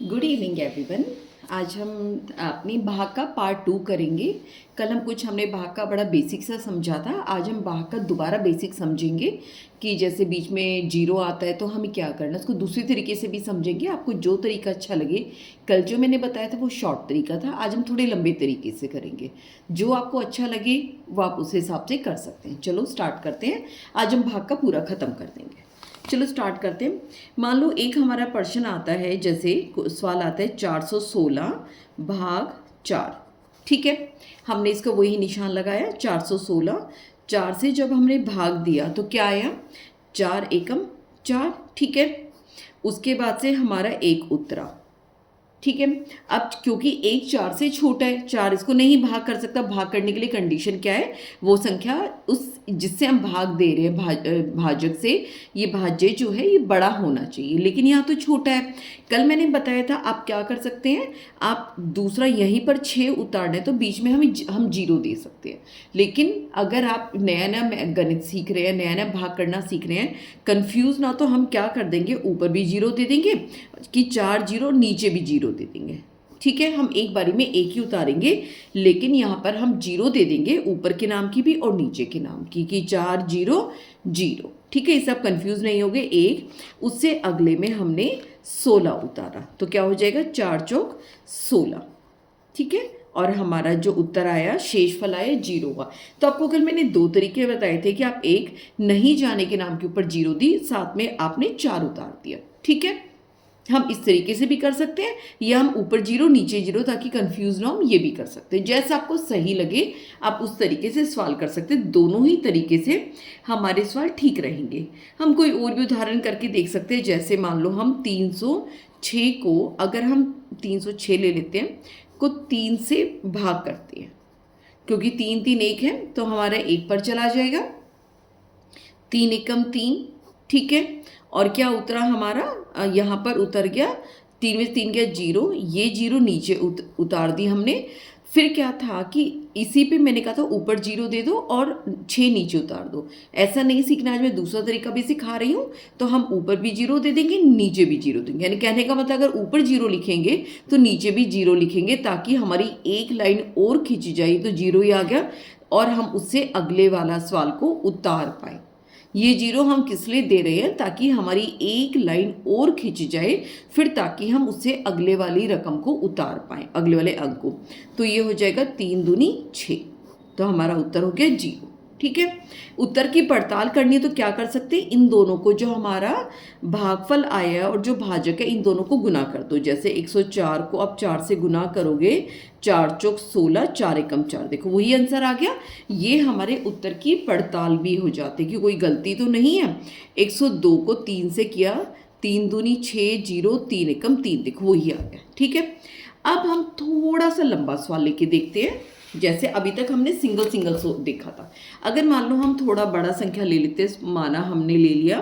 Good evening everyone. आज हम अपनी भाग का पार्ट 2 करेंगे। कल हमने भाग का बड़ा बेसिक सा समझा था। आज हम भाग का दोबारा बेसिक समझेंगे कि जैसे बीच में जीरो आता है तो हमें क्या करना है, उसको दूसरी तरीके से भी समझेंगे। आपको जो तरीका अच्छा लगे, कल जो मैंने बताया था वो शॉर्ट तरीका था, आज हम थोड़े लंबे तरीके से करेंगे। जो आपको अच्छा लगे वो आप उस हिसाब से कर सकते हैं। चलो स्टार्ट करते हैं। आज हम भाग का पूरा ख़त्म कर देंगे। चलो स्टार्ट करते हैं। मान लो एक हमारा प्रश्न आता है, जैसे सवाल आता है 416 भाग 4। ठीक है, हमने इसका वही निशान लगाया 416। 4 से जब हमने भाग दिया तो क्या आया, 4 एकम 4। ठीक है, उसके बाद से हमारा एक उतरा। ठीक है, अब क्योंकि एक 4 से छोटा है, 4 इसको नहीं भाग कर सकता। भाग करने के लिए कंडीशन क्या है, वो संख्या उस जिससे हम भाग दे रहे हैं भाजक से, ये भाज्य जो है ये बड़ा होना चाहिए, लेकिन यहाँ तो छोटा है। कल मैंने बताया था आप क्या कर सकते हैं, आप दूसरा यहीं पर 6 उतारना है तो बीच में हम जीरो दे सकते हैं। लेकिन अगर आप नया नया गणित सीख रहे हैं, नया नया भाग करना सीख रहे हैं, कंफ्यूज ना, तो हम क्या कर देंगे, ऊपर भी जीरो दे देंगे कि 4 जीरो, नीचे भी जीरो दे देंगे। ठीक है, हम एक बारी में एक ही उतारेंगे, लेकिन यहाँ पर हम जीरो दे देंगे, ऊपर के नाम की भी और नीचे के नाम की, कि 4 जीरो जीरो। ठीक है, ये सब कंफ्यूज नहीं होंगे। एक उससे अगले में हमने 16 उतारा तो क्या हो जाएगा, 4 चौक 16। ठीक है, और हमारा जो उत्तर आया, शेषफल आया, जीरो हुआ। तो आपको कल मैंने 2 तरीके बताए थे कि आप एक नहीं जाने के नाम के ऊपर जीरो दी, साथ में आपने 4 उतार दिया। ठीक है, हम इस तरीके से भी कर सकते हैं, या हम ऊपर जीरो नीचे जीरो, ताकि कंफ्यूज ना हो, ये भी कर सकते हैं। जैसा आपको सही लगे आप उस तरीके से सवाल कर सकते हैं। दोनों ही तरीके से हमारे सवाल ठीक रहेंगे। हम कोई और भी उदाहरण करके देख सकते हैं। जैसे मान लो हम 306 को, अगर हम 306 ले लेते हैं को 3 से भाग करते हैं, क्योंकि 3 3 1 है तो हमारा 1 पर चला जाएगा, 3 एकम 3। ठीक है, और क्या उतरा हमारा, यहाँ पर उतर गया 3 में 3 गया जीरो, ये जीरो नीचे उतार दी हमने। फिर क्या था कि इसी पे मैंने कहा था ऊपर जीरो दे दो और 6 नीचे उतार दो। ऐसा नहीं सीखना, आज मैं दूसरा तरीका भी सिखा रही हूँ। तो हम ऊपर भी जीरो दे देंगे, नीचे भी जीरो देंगे। यानी कहने का मतलब, अगर ऊपर जीरो लिखेंगे तो नीचे भी जीरो लिखेंगे, ताकि हमारी एक लाइन और खींची जाए तो जीरो ही आ गया, और हम उससे अगले वाला सवाल को उतार पाए। ये जीरो हम किस लिए दे रहे हैं, ताकि हमारी एक लाइन और खिंच जाए, फिर ताकि हम उससे अगले वाली रकम को उतार पाएं, अगले वाले अंक को। तो ये हो जाएगा 3 दूनी 6, तो हमारा उत्तर हो गया जीरो। ठीक है, उत्तर की पड़ताल करनी है तो क्या कर सकते हैं, इन दोनों को, जो हमारा भागफल आया और जो भाजक है, इन दोनों को गुना कर दो। जैसे 104 को आप 4 से गुना करोगे, 4 चौक 16, 4 एकम 4, देखो वही आंसर आ गया। ये हमारे उत्तर की पड़ताल भी हो जाती है कि कोई गलती तो नहीं है। 102 को 3 से किया, 3 दूनी 6 जीरो, 3 एकम 3, देखो वही आ गया। ठीक है, अब हम थोड़ा सा लंबा सवाल लेके देखते हैं। जैसे अभी तक हमने सिंगल सिंगल देखा था, अगर मान लो हम थोड़ा बड़ा संख्या ले लेते, माना हमने ले लिया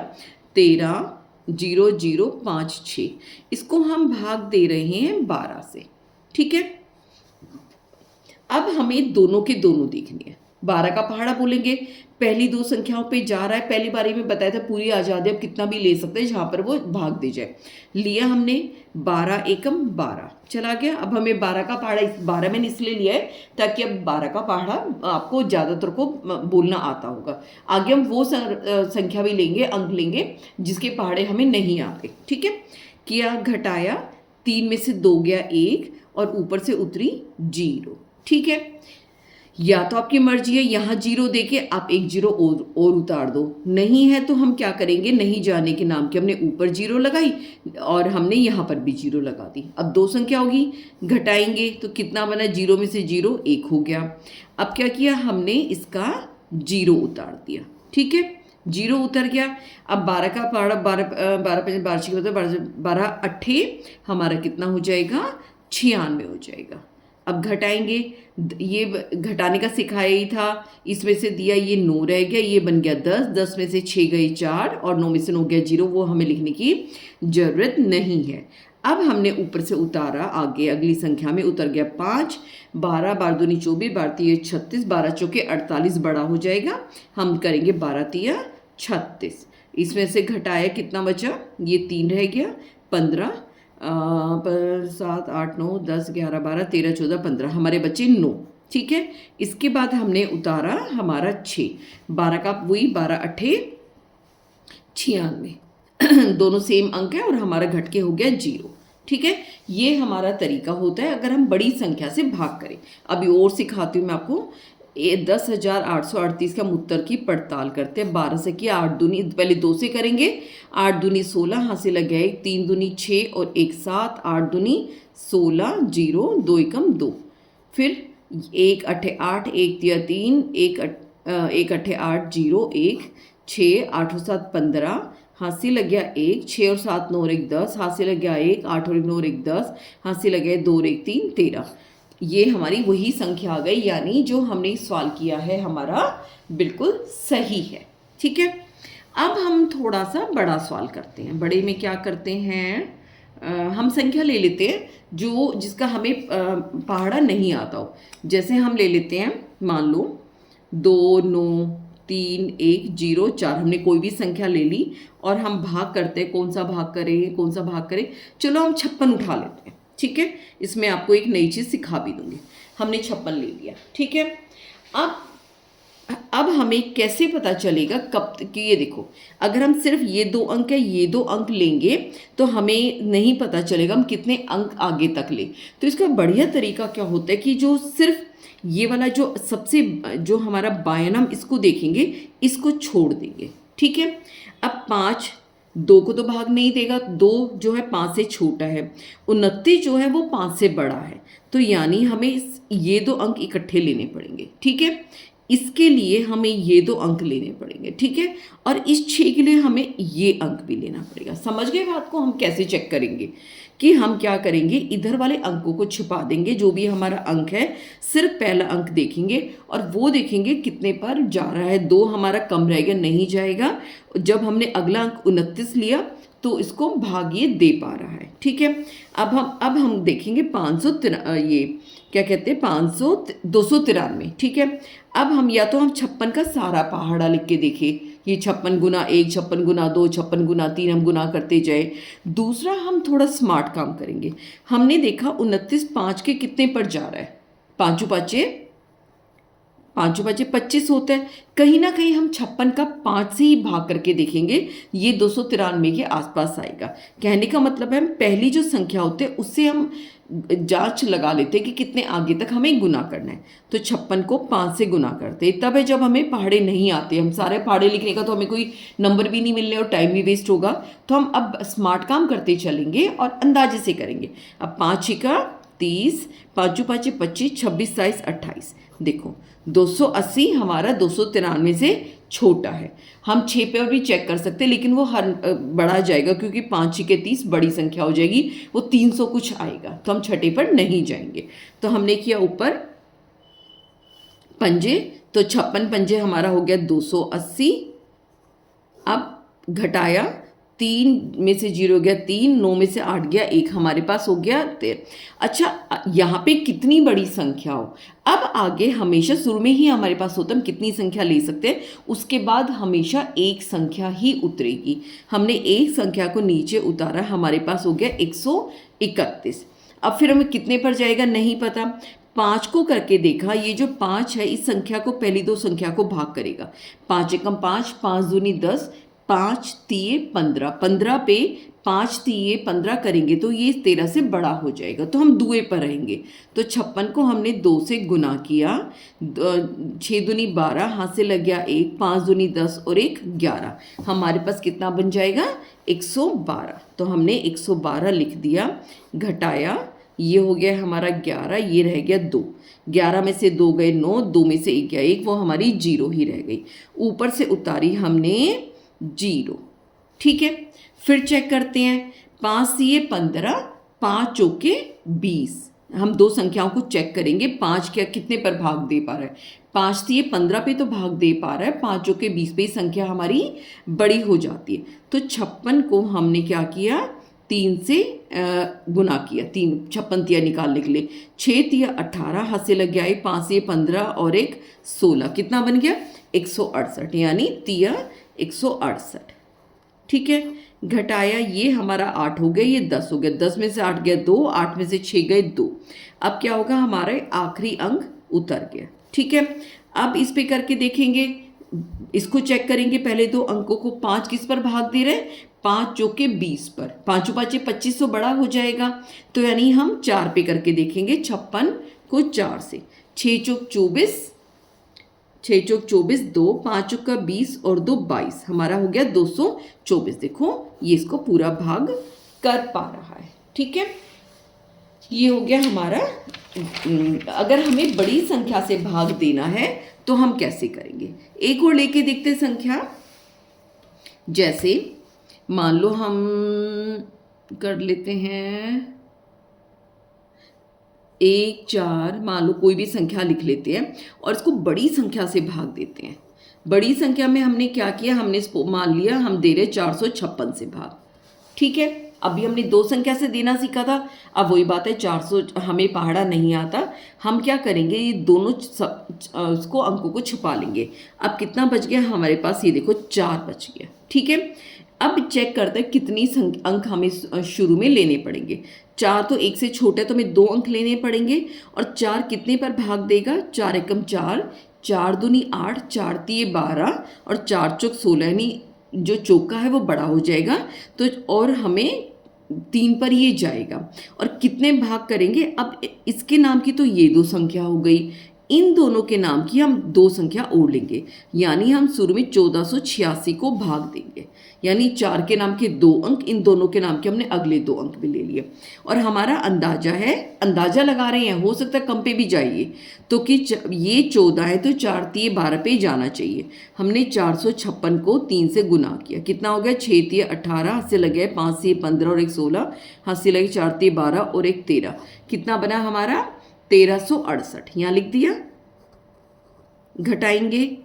13 जीरो जीरो 5 6, इसको हम भाग दे रहे हैं 12 से। ठीक है, अब हमें दोनों के दोनों देखनी है। 12 का पहाड़ा बोलेंगे, पहली 2 संख्याओं पे जा रहा है। पहली बारी में बताया था पूरी आज़ादी, अब कितना भी ले सकते हैं जहाँ पर वो भाग दे जाए। लिया हमने 12 एकम 12, चला गया। अब हमें 12 का पहाड़ा, 12 मैंने इसलिए लिया है ताकि अब 12 का पहाड़ा आपको ज़्यादातर को बोलना आता होगा। आगे हम वो संख्या भी लेंगे, अंक लेंगे जिसके पहाड़े हमें नहीं आते। ठीक है, किया, घटाया, 3 में से 2 गया 1, और ऊपर से उतरी जीरो। ठीक है, या तो आपकी मर्जी है यहाँ जीरो देके आप एक जीरो और उतार दो, नहीं है तो हम क्या करेंगे, नहीं जाने के नाम के हमने ऊपर जीरो लगाई और हमने यहाँ पर भी जीरो लगा दी। अब 2 संख्या होगी, घटाएंगे तो कितना बना, जीरो में से जीरो 1 हो गया। अब क्या किया हमने, इसका जीरो उतार दिया। ठीक है, जीरो उतर गया। अब 12 का पहाड़ा, 12 12 12 अट्ठे हमारा कितना हो जाएगा, 96 हो जाएगा। अब घटाएंगे, ये घटाने का सिखाया ही था, इसमें से दिया ये 9 रह गया, ये बन गया 10, 10 में से 6 गई 4, और 9 में से 9 गया 0, वो हमें लिखने की ज़रूरत नहीं है। अब हमने ऊपर से उतारा, आगे अगली संख्या में उतर गया 5, 12 12 दूनी 24, 12 तिया 36, 12 चौके 48 बड़ा हो जाएगा, हम करेंगे 12 तिया 36। इसमें से घटाया कितना बचा, ये 3 रह गया, 15 7 8 9 10 11 12 13 14 15, हमारे बचे 9। ठीक है, इसके बाद हमने उतारा हमारा 6, 12 का वही 12 अट्ठे 96 दोनों सेम अंक है और हमारा घट के हो गया 0। ठीक है, ये हमारा तरीका होता है अगर हम बड़ी संख्या से भाग करें। अभी और सिखाती हूँ मैं आपको। 10,838 का उत्तर की पड़ताल करते हैं। 12 से किया, 8 दूनी, पहले 2 से करेंगे। 8 दूनी 16, हासिल लग गया 1, 3 दूनी 6 और 1 7, 8 दूनी 16, 0, 2 एकम 2। फिर 1 अट्ठे 8, 1 तिया 3, 1 अट्ठे 8, 0 1, 6 8 और 7 15, हासिल लग गया 1, 6 और 7 9 और 1 10, हासिल लग गया 1, 8 और 1 9 और 1 10, हासिल लग गया 2 और 1 3, 13। ये हमारी वही संख्या आ गई, यानी जो हमने सवाल किया है हमारा बिल्कुल सही है। ठीक है, अब हम थोड़ा सा बड़ा सवाल करते हैं। बड़े में क्या करते हैं, हम संख्या ले लेते हैं जो जिसका हमें पहाड़ा नहीं आता हो। जैसे हम ले लेते हैं, मान लो 2 9 3 1 0 4, हमने कोई भी संख्या ले ली और हम भाग करते हैं। कौन सा भाग करें, चलो हम 56 उठा लेते हैं। ठीक है, इसमें आपको एक नई चीज़ सिखा भी दूंगी। हमने 56 ले लिया। ठीक है, अब हमें कैसे पता चलेगा कब कि ये देखो, अगर हम सिर्फ ये 2 अंक है, ये 2 अंक लेंगे तो हमें नहीं पता चलेगा हम कितने अंक आगे तक ले। तो इसका बढ़िया तरीका क्या होता है कि जो सिर्फ ये वाला जो सबसे जो हमारा बायां, हम इसको देखेंगे, इसको छोड़ देंगे। ठीक है, अब 5 2 को तो भाग नहीं देगा, 2 जो है 5 से छोटा है, 29 जो है वो 5 से बड़ा है। तो यानी हमें ये 2 अंक इकट्ठे लेने पड़ेंगे। ठीक है, इसके लिए हमें ये 2 अंक लेने पड़ेंगे। ठीक है, और इस 6 के लिए हमें ये अंक भी लेना पड़ेगा। समझ गए बात को? हम कैसे चेक करेंगे कि हम क्या करेंगे, इधर वाले अंकों को छिपा देंगे, जो भी हमारा अंक है सिर्फ पहला अंक देखेंगे और वो देखेंगे कितने पर जा रहा है। 2 हमारा कम रहेगा, नहीं जाएगा। जब हमने अगला अंक 29 लिया तो इसको भाग्य दे पा रहा है। ठीक है, अब हम देखेंगे 500 ये क्या कहते हैं 293। ठीक है, अब हम या तो हम 56 का सारा पहाड़ा लिख के देखें, ये 56 गुना 1, 56 गुना 2, 56 गुना 3, हम गुना करते जाए। दूसरा, हम थोड़ा स्मार्ट काम करेंगे। हमने देखा 29 5 के कितने पर जा रहा है, 5 पाँचों 25 होता है। कहीं ना कहीं हम 56 का 5 से ही भाग करके देखेंगे, ये 293 के आसपास आएगा। कहने का मतलब है हम पहली जो संख्या होते हैं उससे हम जांच लगा लेते हैं कि कितने आगे तक हमें गुना करना है। तो 56 को 5 से गुना करते हैं, तब है जब हमें पहाड़े नहीं आते। हम सारे पहाड़े लिखने का तो हमें कोई नंबर भी नहीं मिलने और टाइम भी वेस्ट होगा। तो हम अब स्मार्ट काम करते चलेंगे और अंदाजे से करेंगे। अब 5 का 30, 5 5 25, 26 27 28। देखो 280 हमारा 293 से छोटा है। हम 6 पे और भी चेक कर सकते हैं, लेकिन वो हर बढ़ा जाएगा क्योंकि 5 के 30 बड़ी संख्या हो जाएगी, वो 300 कुछ आएगा, तो हम छठे पर नहीं जाएंगे। तो हमने किया ऊपर पंजे, तो 56 पंजे हमारा हो गया 280। अब घटाया, 3 में से 0 गया 3, 9 में से 8 गया 1, हमारे पास हो गया 13। अच्छा, यहाँ पे कितनी बड़ी संख्या हो, अब आगे हमेशा शुरू में ही हमारे पास होता है हम कितनी संख्या ले सकते हैं, उसके बाद हमेशा एक संख्या ही उतरेगी। हमने एक संख्या को नीचे उतारा, हमारे पास हो गया 131। अब फिर हमें कितने पर जाएगा नहीं पता। 5 को करके देखा, ये जो 5 है इस संख्या को पहली 2 संख्या को भाग करेगा। 5 एकम 5, 5 दूनी 10, 5 तिये 15, 15 पे 5 तिये 15 करेंगे तो ये 13 से बड़ा हो जाएगा, तो हम दुए पर रहेंगे। तो 56 को हमने 2 से गुना किया, 6 दूनी 12, हाथ से लग गया 1, 5 दूनी 10 और 1 11, हमारे पास कितना बन जाएगा 112। तो हमने 112 लिख दिया, घटाया, ये हो गया हमारा 11, ये रह गया 2, 11 में से 2 गए 9, 2 में से 1 गया 1, वो हमारी 0 ही रह गई। ऊपर से उतारी हमने 0। ठीक है, फिर चेक करते हैं, 5 से 15, 5 चौके 20। हम 2 संख्याओं को चेक करेंगे, 5 क्या कितने पर भाग दे पा रहा है, 5 से 15 पे तो भाग दे पा रहा है, 5 चौके 20 पे संख्या हमारी बड़ी हो जाती है। तो 56 को हमने क्या किया, 3 से गुना किया, 3 56 तिया निकालने के लिए, 6 तिया 18, हाथ से लग गया 5 से 15 और 1 16, कितना बन गया 168, यानी तिया 168। ठीक है, घटाया ये हमारा 8 हो गया, ये 10 हो गया, 10 में से 8 गया 2, 8 में से 6 गए 2। अब क्या होगा, हमारे आखिरी अंक उतर गया। ठीक है, अब इस पे करके देखेंगे, इसको चेक करेंगे। पहले दो अंकों को 5 किस पर भाग दे रहे हैं, 5 चौके 20 पर, 5 5 25 तो बड़ा हो जाएगा, तो यानी हम 4 पे करके देखेंगे। 56 को 4 से, 6 चौक 24, 6 चौक 24, 2, 5 चौक का 20 और 2 22, हमारा हो गया 224। देखो ये इसको पूरा भाग कर पा रहा है। ठीक है, ये हो गया हमारा। अगर हमें बड़ी संख्या से भाग देना है तो हम कैसे करेंगे, एक और लेके देखते संख्या। जैसे मान लो हम कर लेते हैं 1 4, मान लो कोई भी संख्या लिख लेते हैं और इसको बड़ी संख्या से भाग देते हैं। बड़ी संख्या में हमने क्या किया, हमने इसको मान लिया हम दे रहे 456 से भाग। ठीक है, अभी हमने दो संख्या से देना सीखा था, अब वही बात है 400 हमें पहाड़ा नहीं आता, हम क्या करेंगे, ये दोनों उसको अंकों को छुपा लेंगे। अब कितना बच गया हमारे पास, ये देखो 4 बच गया। ठीक है, अब चेक करते हैं कितनी अंक हमें शुरू में लेने पड़ेंगे। 4 तो 1 से छोटा है तो हमें 2 अंक लेने पड़ेंगे। और 4 कितने पर भाग देगा, 4 एकम 4, 4 दूनी 8, 4 तिये 12 और 4 चौक 16, यानी जो चौका है वो बड़ा हो जाएगा। तो और हमें 3 पर ये जाएगा। और कितने भाग करेंगे, अब इसके नाम की तो ये 2 संख्या हो गई, इन दोनों के नाम की हम 2 संख्या और लेंगे, यानी हम शुरू में 1486 को भाग देंगे, यानी 4 के नाम के 2 अंक, इन दोनों के नाम के हमने अगले 2 अंक भी ले लिए। और हमारा अंदाजा है, अंदाजा लगा रहे हैं, हो सकता है कम पे भी जाइए, तो कि ये 14 है तो 4 तिये 12 पे जाना चाहिए। हमने 456 को 3 से गुना किया, कितना हो गया, 6 तिये 18, हाथ से लगे 5 तिये 15 और 1 16, हाथ से लगे 4 तिये 12 और 1 13, कितना बना हमारा 1368, यहाँ लिख दिया। घटाएंगे,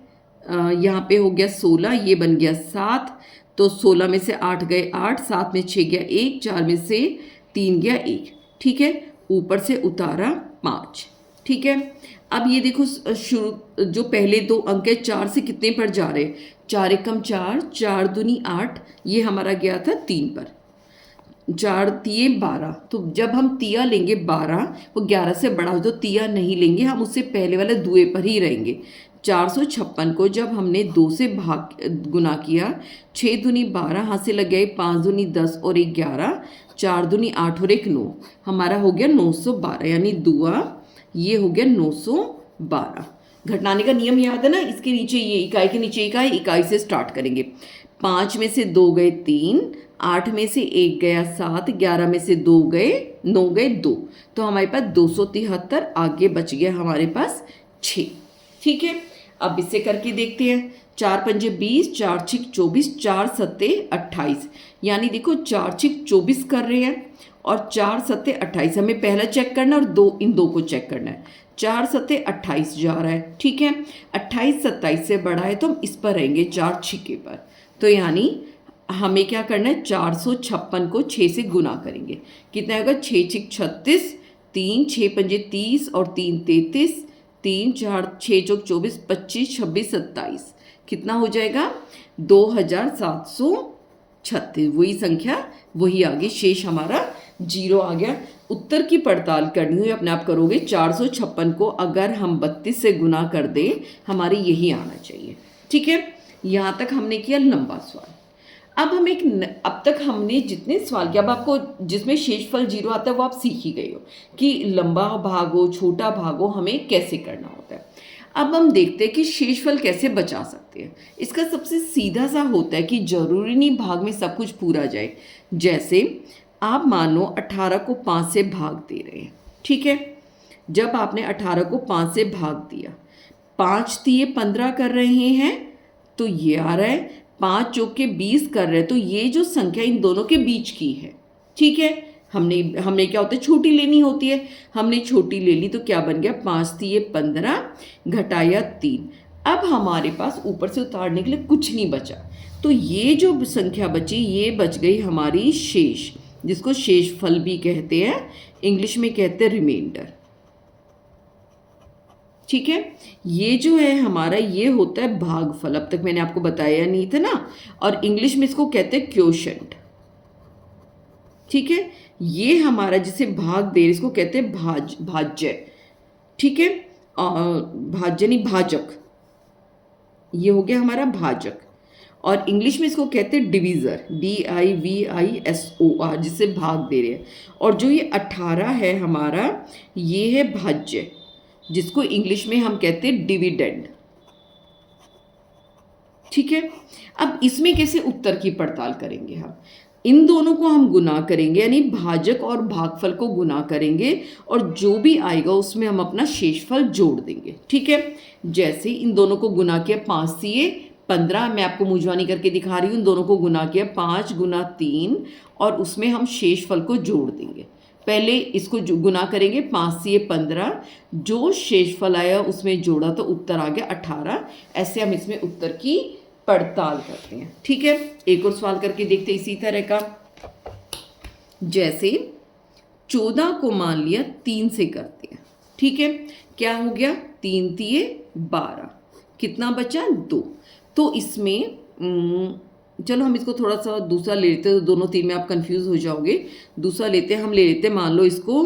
यहाँ पे हो गया 16, ये बन गया 7, तो 16 में से 8 गए 8, 7 में 6 गया 1, 4 में से 3 गया 1। ठीक है, ऊपर से उतारा 5। ठीक है, अब ये देखो शुरू जो पहले 2 अंक है 4 से कितने पर जा रहे, 4 एकम 4, 4 दूनी 8, ये हमारा गया था 3 पर, 4 तिये 12, तो जब हम तिया लेंगे 12 वो 11 से बड़ा हो, तो तिया नहीं लेंगे हम, उससे पहले वाले दुए पर ही रहेंगे। 456 को जब हमने 2 से भाग गुना किया, 6 दूनी 12, हाथ से लग गए 5 दूनी 10 और 1 11, 4 दूनी 8 और 1 9, हमारा हो गया 912, यानी दुआ ये हो गया 912। घटाने का नियम याद है ना, इसके नीचे ये इकाई के नीचे इकाई, इकाई से स्टार्ट करेंगे। 5 में से 2 गए 3, 8 में से 1 गया 7, 11 में से 2 गए 9 गए 2, तो हमारे पास 273, आगे बच गया हमारे पास 6। ठीक है, अब इससे करके देखते हैं। 4 पंजे 20, 4 छिक 24, 4 सत्ते 28, यानी देखो 4 छिक 24 कर रहे हैं और 4 सत्ते 28, हमें पहला चेक करना और इन दो को चेक करना है। 4 सत्ते 28 जा रहा है। ठीक है, 28 27 से बड़ा है तो हम इस पर रहेंगे 4 छिके पर, तो यानी हमें क्या करना है, 456 को 6 से गुना करेंगे, कितना होगा 6 छिक 36, 3 6 पंजे 30 और 3 33, 3 4 6 चौक 24, 25 26 27, कितना हो जाएगा 2736। वही संख्या वही आगे, शेष हमारा 0 आ गया। उत्तर की पड़ताल करनी हुई अपने आप करोगे, 456 को अगर हम 32 से गुना कर दें, हमारे यही आना चाहिए। ठीक है, यहाँ तक हमने किया लंबा सवाल। अब हम अब तक हमने जितने सवाल किया, अब आपको जिसमें शेषफल 0 आता है वो आप सीख ही गए हो कि लंबा भाग हो छोटा भाग हो हमें कैसे करना होता है। अब हम देखते हैं कि शेषफल कैसे बचा सकते हैं। इसका सबसे सीधा सा होता है कि जरूरी नहीं भाग में सब कुछ पूरा जाए। जैसे आप मानो 18 को 5 से भाग दे रहे हैं। ठीक है, जब आपने 18 को 5 से भाग दिया, 5 तिये 15 कर रहे हैं तो ये आ रहा है, 5 चौके 20 कर रहे हैं, तो ये जो संख्या इन दोनों के बीच की है। ठीक है, हमने क्या होता है, छोटी लेनी होती है, हमने छोटी ले ली, तो क्या बन गया 5 तिये 15 घटाया 3। अब हमारे पास ऊपर से उतारने के लिए कुछ नहीं बचा, तो ये जो संख्या बची ये बच गई हमारी शेष, जिसको शेषफल भी कहते हैं, इंग्लिश में कहते हैं रिमाइंडर। ठीक है। ये जो है हमारा ये होता है भागफल, अब तक मैंने आपको बताया नहीं था ना, और इंग्लिश में इसको कहते हैं क्वोशंट। ठीक है, ये हमारा जिसे भाग दे इसको कहते हैं भाज्य। ठीक है, भाज्य नहीं भाजक, ये हो गया हमारा भाजक। और इंग्लिश में इसको कहते हैं डिवीज़र, DIVISOR, जिससे भाग दे रहे हैं। और जो ये 18 है हमारा, ये है भाज्य, जिसको इंग्लिश में हम कहते हैं डिविडेंड। ठीक है, अब इसमें कैसे उत्तर की पड़ताल करेंगे हम? इन दोनों को हम गुना करेंगे, यानी भाजक और भागफल को गुना करेंगे, और जो भी आएगा उसमें हम अपना शेषफल जोड़ देंगे। ठीक है, जैसे इन दोनों को गुना किया 5 से 15, मैं आपको मुंजवानी करके दिखा रही हूँ। इन दोनों को गुना किया 5 गुना 3, और उसमें हम शेषफल को जोड़ देंगे। पहले इसको गुना करेंगे 5 से 15, जो शेषफल आया उसमें जोड़ा तो उत्तर आ गया 18। ऐसे हम इसमें उत्तर की पड़ताल करते हैं। ठीक है, एक और सवाल करके देखते हैं इसी तरह का। जैसे 14 को मान लिया 3 से करते हैं। ठीक है, क्या हो गया? 3 तिये 12, कितना बचा? 2। तो इसमें चलो हम इसको थोड़ा सा दूसरा ले लेते हैं, तो दोनों 3 में आप कंफ्यूज हो जाओगे। दूसरा लेते हैं, हम ले लेते हैं, मान लो इसको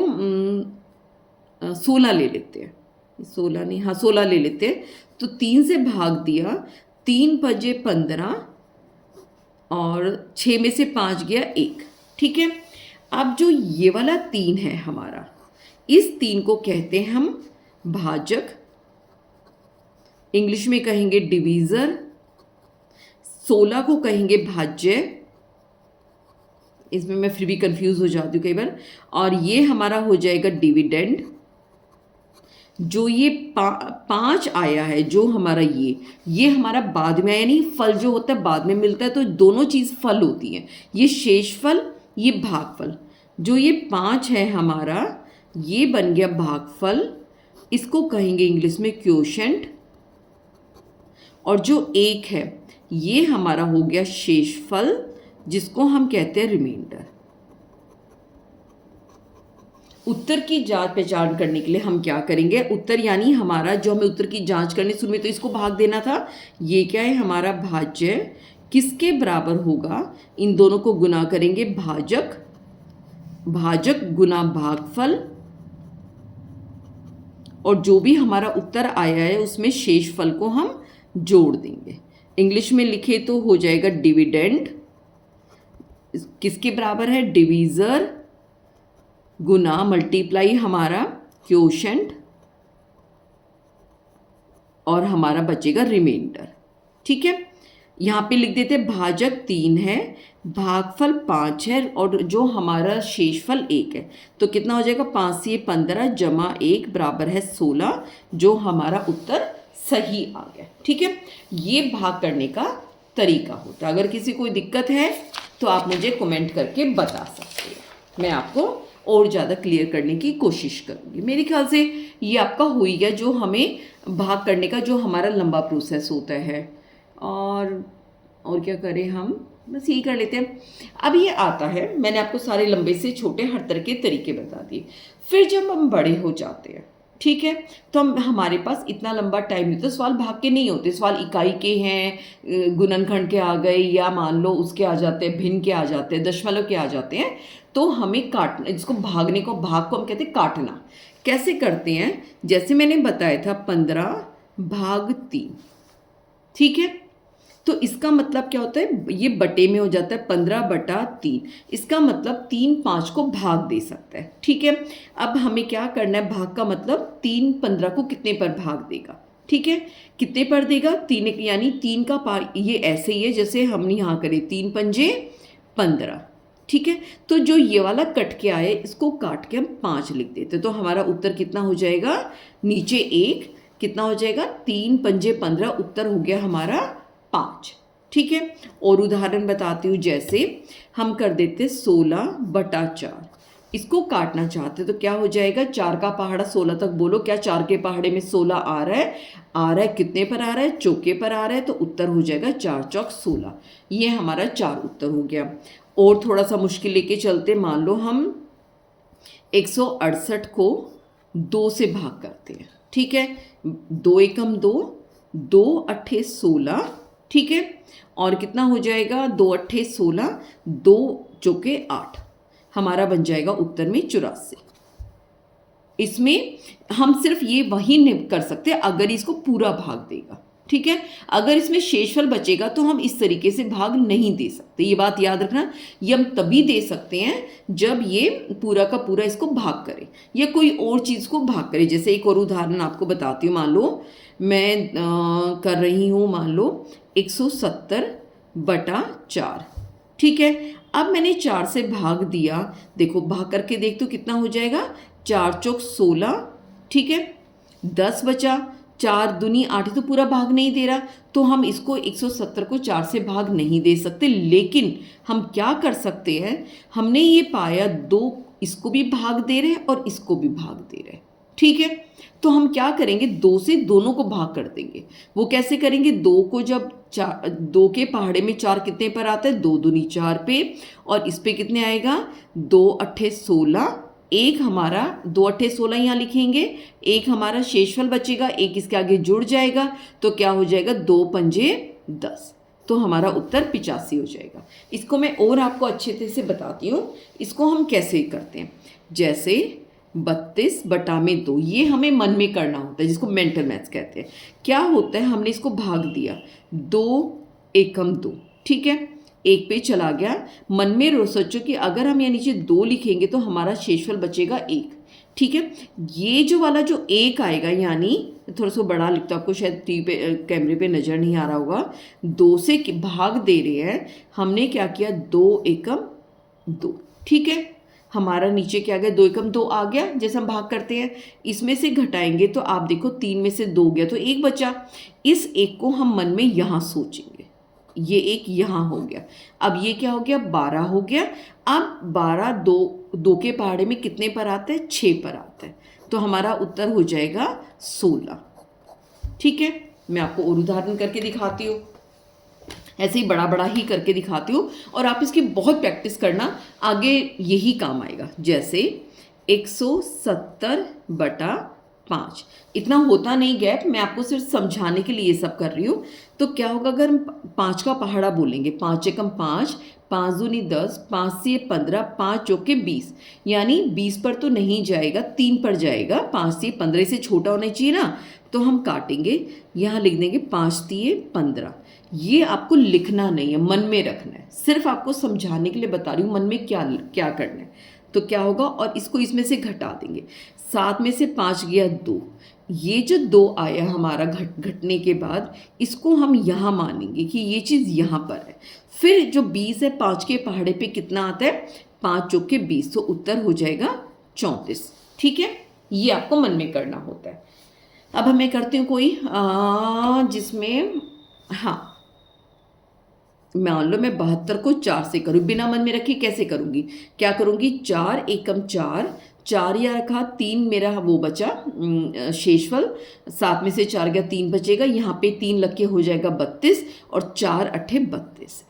16 ले लेते हैं। 16 नहीं, हाँ 16 ले लेते हैं। तो 3 से भाग दिया, 3 पजे 15, और 6 में से 5 गया 1। ठीक है, अब जो ये वाला 3 है हमारा, इस 3 को कहते हैं हम भाजक, इंग्लिश में कहेंगे डिवीज़र। 16 को कहेंगे भाज्य, इसमें मैं फिर भी कंफ्यूज हो जाती हूँ कई बार। और ये हमारा हो जाएगा डिविडेंड। जो ये 5 आया है, जो हमारा ये हमारा बाद में आया, यानी फल जो होता है बाद में मिलता है, तो दोनों चीज़ फल होती हैं। ये शेषफल, ये भागफल। जो ये 5 है हमारा, ये बन गया भागफल, इसको कहेंगे इंग्लिश में क्वोशंट। और जो 1 है, ये हमारा हो गया शेषफल, जिसको हम कहते हैं रिमाइंडर। उत्तर की जांच पहचान करने के लिए हम क्या करेंगे? उत्तर यानी हमारा जो हमें उत्तर की जांच करनी, शुरू में तो इसको भाग देना था। ये क्या है? हमारा भाज्य किसके बराबर होगा? इन दोनों को गुना करेंगे, भाजक, भाजक गुना भागफल, और जो भी हमारा उत्तर आया है उसमें शेषफल को हम जोड़ देंगे। इंग्लिश में लिखे तो हो जाएगा डिविडेंड, किसके बराबर है? डिवीज़र गुना मल्टीप्लाई हमारा क्वोशंट, और हमारा बचेगा रिमाइंडर। ठीक है, यहाँ पे लिख देते भाजक 3 है, भागफल 5 है, और जो हमारा शेषफल 1 है। तो कितना हो जाएगा? 5 से 15 जमा 1 बराबर है 16, जो हमारा उत्तर सही आ गया। ठीक है, ये भाग करने का तरीका होता है। अगर किसी कोई दिक्कत है तो आप मुझे कमेंट करके बता सकते हैं, मैं आपको और ज़्यादा क्लियर करने की कोशिश करूँगी। मेरे ख्याल से ये आपका हो ही गया, जो हमें भाग करने का जो हमारा लंबा प्रोसेस होता है। और क्या करें हम? बस यही कर लेते हैं। अब ये आता है, मैंने आपको सारे लंबे से छोटे हर तरह के तरीके बता दिए। फिर जब हम बड़े हो जाते हैं, ठीक है, तो हमारे पास इतना लंबा टाइम नहीं होता। सवाल भाग के नहीं होते, सवाल इकाई के हैं, गुणनखंड के आ गए, या मान लो उसके आ जाते हैं, भिन्न के आ जाते हैं, दशमलव के आ जाते हैं। तो हमें काटना, जिसको भागने को, भाग को हम कहते हैं काटना। कैसे करते हैं? जैसे मैंने बताया था 15 भाग 3। ठीक है, तो इसका मतलब क्या होता है? ये बटे में हो जाता है 15/3। इसका मतलब 3 5 को भाग दे सकता है। ठीक है, अब हमें क्या करना है? भाग का मतलब 3 15 को कितने पर भाग देगा? ठीक है, कितने पर देगा? 3, यानी 3 का पार, ये ऐसे ही है जैसे हमने यहाँ करे 3 पंजे 15। ठीक है, तो जो ये वाला कट के आए, इसको काट के हम 5 लिख देते, तो हमारा उत्तर कितना हो जाएगा? नीचे 1, कितना हो जाएगा? 3 पंजे 15, उत्तर हो गया हमारा 5। ठीक है, और उदाहरण बताती हूँ। जैसे हम कर देते 16/4, इसको काटना चाहते तो क्या हो जाएगा? 4 का पहाड़ा 16 तक बोलो, क्या 4 के पहाड़े में 16 आ रहा है? आ रहा है। कितने पर आ रहा है? चौके पर आ रहा है, तो उत्तर हो जाएगा 4 चौक 16। ये हमारा 4 उत्तर हो गया। और थोड़ा सा मुश्किल लेके चलते, मान लो हम 168 को 2 से भाग करते हैं, ठीक है। 2 एकम 2, 2 अट्ठे 16, ठीक है। और कितना हो जाएगा, 2 अट्ठे 16, 2 चौके 8, हमारा बन जाएगा उत्तर में 84। इसमें हम सिर्फ ये वही नहीं कर सकते अगर इसको पूरा भाग देगा, ठीक है। अगर इसमें शेषफल बचेगा तो हम इस तरीके से भाग नहीं दे सकते, ये बात याद रखना। ये हम तभी दे सकते हैं जब ये पूरा का पूरा इसको भाग करे या कोई और चीज़ को भाग करे। जैसे एक और उदाहरण आपको बताती हूँ। मान लो मैं कर रही हूँ, मान लो 170/4, ठीक है। अब मैंने 4 से भाग दिया, देखो भाग करके देख तो कितना हो जाएगा, 4 चौक 16, ठीक है। 10 बचा, 4 दूनी 8, तो पूरा भाग नहीं दे रहा, तो हम इसको 170 को 4 से भाग नहीं दे सकते। लेकिन हम क्या कर सकते हैं, हमने ये पाया 2 इसको भी भाग दे रहे और इसको भी भाग दे रहे, ठीक है। तो हम क्या करेंगे, 2 से दोनों को भाग कर देंगे। वो कैसे करेंगे, 2 को जब 2 के पहाड़े में 4 कितने पर आता है, 2 दूनी 4 पे, और इस पे कितने आएगा, 2 अट्ठे 16, एक हमारा 2 अट्ठे 16 यहाँ लिखेंगे, एक हमारा शेषफल बचेगा, एक इसके आगे जुड़ जाएगा, तो क्या हो जाएगा, 2 पंजे 10, तो हमारा उत्तर 85 हो जाएगा। इसको मैं और आपको अच्छे से बताती हूँ, इसको हम कैसे करते हैं। जैसे 32/2, ये हमें मन में करना होता है, जिसको मेंटल मैथ्स कहते हैं। क्या होता है, हमने इसको भाग दिया, 2 एकम 2, ठीक है, एक पे चला गया। मन में सोचो कि अगर हम यहाँ नीचे 2 लिखेंगे तो हमारा शेषफल बचेगा 1, ठीक है। ये जो वाला जो 1 आएगा, यानी थोड़ा सा बड़ा लिखता हूँ, आपको शायद टीवी पे कैमरे पे नज़र नहीं आ रहा होगा, 2 से भाग दे रहे हैं। हमने क्या किया, 2 एकम 2, ठीक है। हमारा नीचे क्या गया, 2 एकम 2 आ गया, जैसे हम भाग करते हैं। इसमें से घटाएंगे तो आप देखो 3 में से 2 गया तो 1 बचा। इस 1 को हम मन में यहाँ सोचेंगे, ये 1 यहाँ हो गया। अब ये क्या हो गया, 12 हो गया। अब 12 2 के पहाड़े में कितने पर आता है, 6 पर आता है, तो हमारा उत्तर हो जाएगा 16, ठीक है। मैं आपको और उदाहरण करके दिखाती हूँ, ऐसे ही बड़ा बड़ा ही करके दिखाती हूँ, और आप इसकी बहुत प्रैक्टिस करना, आगे यही काम आएगा। जैसे 170/5, इतना होता नहीं गैप, मैं आपको सिर्फ समझाने के लिए ये सब कर रही हूँ। तो क्या होगा, अगर हम 5 का पहाड़ा बोलेंगे, 5 एकम 5, 5 दूनी 10, 5 से 15, 5 चौके 20, यानी 20 पर तो नहीं जाएगा, 3 पर जाएगा। 5 से 15 से छोटा होना चाहिए ना, तो हम काटेंगे, यहाँ लिख देंगे 5 तिये 15। ये आपको लिखना नहीं है, मन में रखना है, सिर्फ आपको समझाने के लिए बता रही हूँ मन में क्या क्या करना है। तो क्या होगा, और इसको इसमें से घटा देंगे, 7 में से 5 गया 2, ये जो 2 आया हमारा घटने के बाद, इसको हम यहाँ मानेंगे कि ये चीज़ यहाँ पर है। फिर जो 20 है, 5 के पहाड़े पे कितना आता है, 5 चौके 20, तो उत्तर हो जाएगा 34, ठीक है। ये आपको मन में करना होता है। अब मैं करती हूँ कोई जिसमें, हाँ, मान लो मैं 72 को 4 से करूँ, बिना मन में रखे कैसे करूँगी, क्या करूँगी, 4 एकम 4, 4 या रखा, 3 मेरा वो बचा शेषफल, 7 में से 4 गया, 3 बचेगा, यहाँ पे 3 लग के हो जाएगा 32, और 4 अट्ठे 32।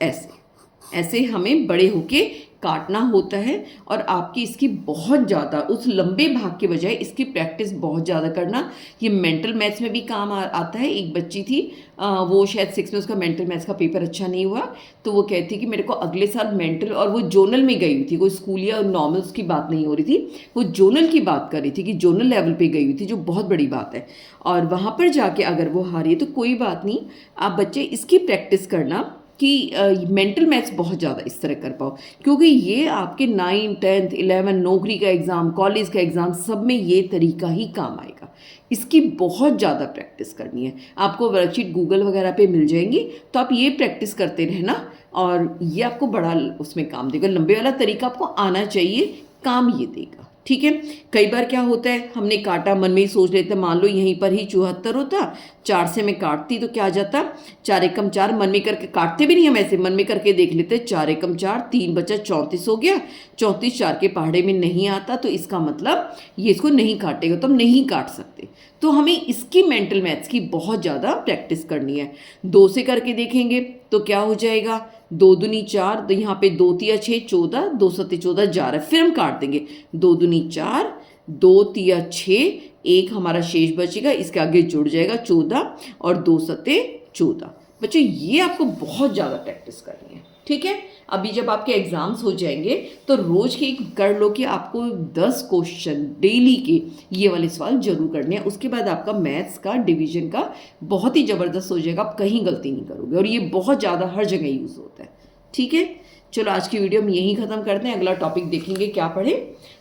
ऐसे हमें बड़े होके काटना होता है। और आपकी इसकी बहुत ज़्यादा, उस लंबे भाग के बजाय इसकी प्रैक्टिस बहुत ज़्यादा करना। ये मेंटल मैथ्स में भी काम आता है। एक बच्ची थी, वो शायद 6 में, उसका मेंटल मैथ्स का पेपर अच्छा नहीं हुआ, तो वो कहती कि मेरे को अगले साल मेंटल, और वो जोनल में गई हुई थी, कोई स्कूल या नॉर्मल्स की बात नहीं हो रही थी, वो जोनल की बात कर रही थी कि जोनल लेवल पे गई हुई थी, जो बहुत बड़ी बात है। और वहाँ पर जाके अगर वो हारी है तो कोई बात नहीं, आप बच्चे इसकी प्रैक्टिस करना कि मेंटल मैथ्स बहुत ज़्यादा इस तरह कर पाओ, क्योंकि ये आपके 9, 10, 11 नौकरी का एग्ज़ाम, कॉलेज का एग्ज़ाम, सब में ये तरीका ही काम आएगा। इसकी बहुत ज़्यादा प्रैक्टिस करनी है। आपको वर्कशीट गूगल वगैरह पे मिल जाएंगी, तो आप ये प्रैक्टिस करते रहना, और ये आपको बड़ा उसमें काम देगा। लंबे वाला तरीका आपको आना चाहिए, काम ये देगा, ठीक है। कई बार क्या होता है, हमने काटा, मन में ही सोच लेते, मान लो यहीं पर ही 74 होता, 4 से मैं काटती तो क्या आ जाता, 4 एकम 4, मन में करके काटते भी नहीं हम, ऐसे मन में करके देख लेते, 4 एकम 4, 3 बचा, 34 हो गया। 34 4 के पहाड़े में नहीं आता, तो इसका मतलब ये इसको नहीं काटेगा, तो हम नहीं काट सकते। तो हमें इसकी मेंटल मैथ्स की बहुत ज़्यादा प्रैक्टिस करनी है। 2 से करके देखेंगे तो क्या हो जाएगा, 2 दूनी 4, तो यहाँ पे 2 तिया 6, 14, 2 सत्ते 14 जा रहा है, फिर हम काट देंगे, 2 दूनी 4, 2 तिया 6, एक हमारा शेष बचेगा, इसके आगे जुड़ जाएगा 14 और 2 सते 14। बच्चों ये आपको बहुत ज़्यादा प्रैक्टिस करनी है, ठीक है। अभी जब आपके एग्ज़ाम्स हो जाएंगे तो रोज़ के कर लो कि आपको 10 क्वेश्चन डेली के ये वाले सवाल जरूर करने हैं। उसके बाद आपका मैथ्स का डिवीजन का बहुत ही ज़बरदस्त हो जाएगा, आप कहीं गलती नहीं करोगे और ये बहुत ज़्यादा हर जगह यूज़ होता है, ठीक है। चलो आज की वीडियो हम यहीं ख़त्म करते हैं, अगला टॉपिक देखेंगे क्या पढ़े।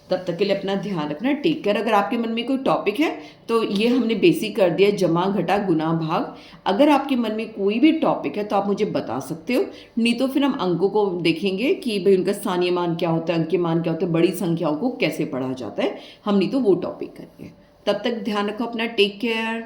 तब तक के लिए अपना ध्यान रखना, टेक केयर। अगर आपके मन में कोई टॉपिक है तो ये हमने बेसिक कर दिया, जमा घटा गुना भाग। अगर आपके मन में कोई भी टॉपिक है तो आप मुझे बता सकते हो, नहीं तो फिर हम अंकों को देखेंगे कि भाई उनका स्थानीय मान क्या होता है, अंकीय मान क्या होता है, बड़ी संख्याओं को कैसे पढ़ा जाता है, हम नहीं तो वो टॉपिक करेंगे। तब तक ध्यान रखो अपना, टेक केयर।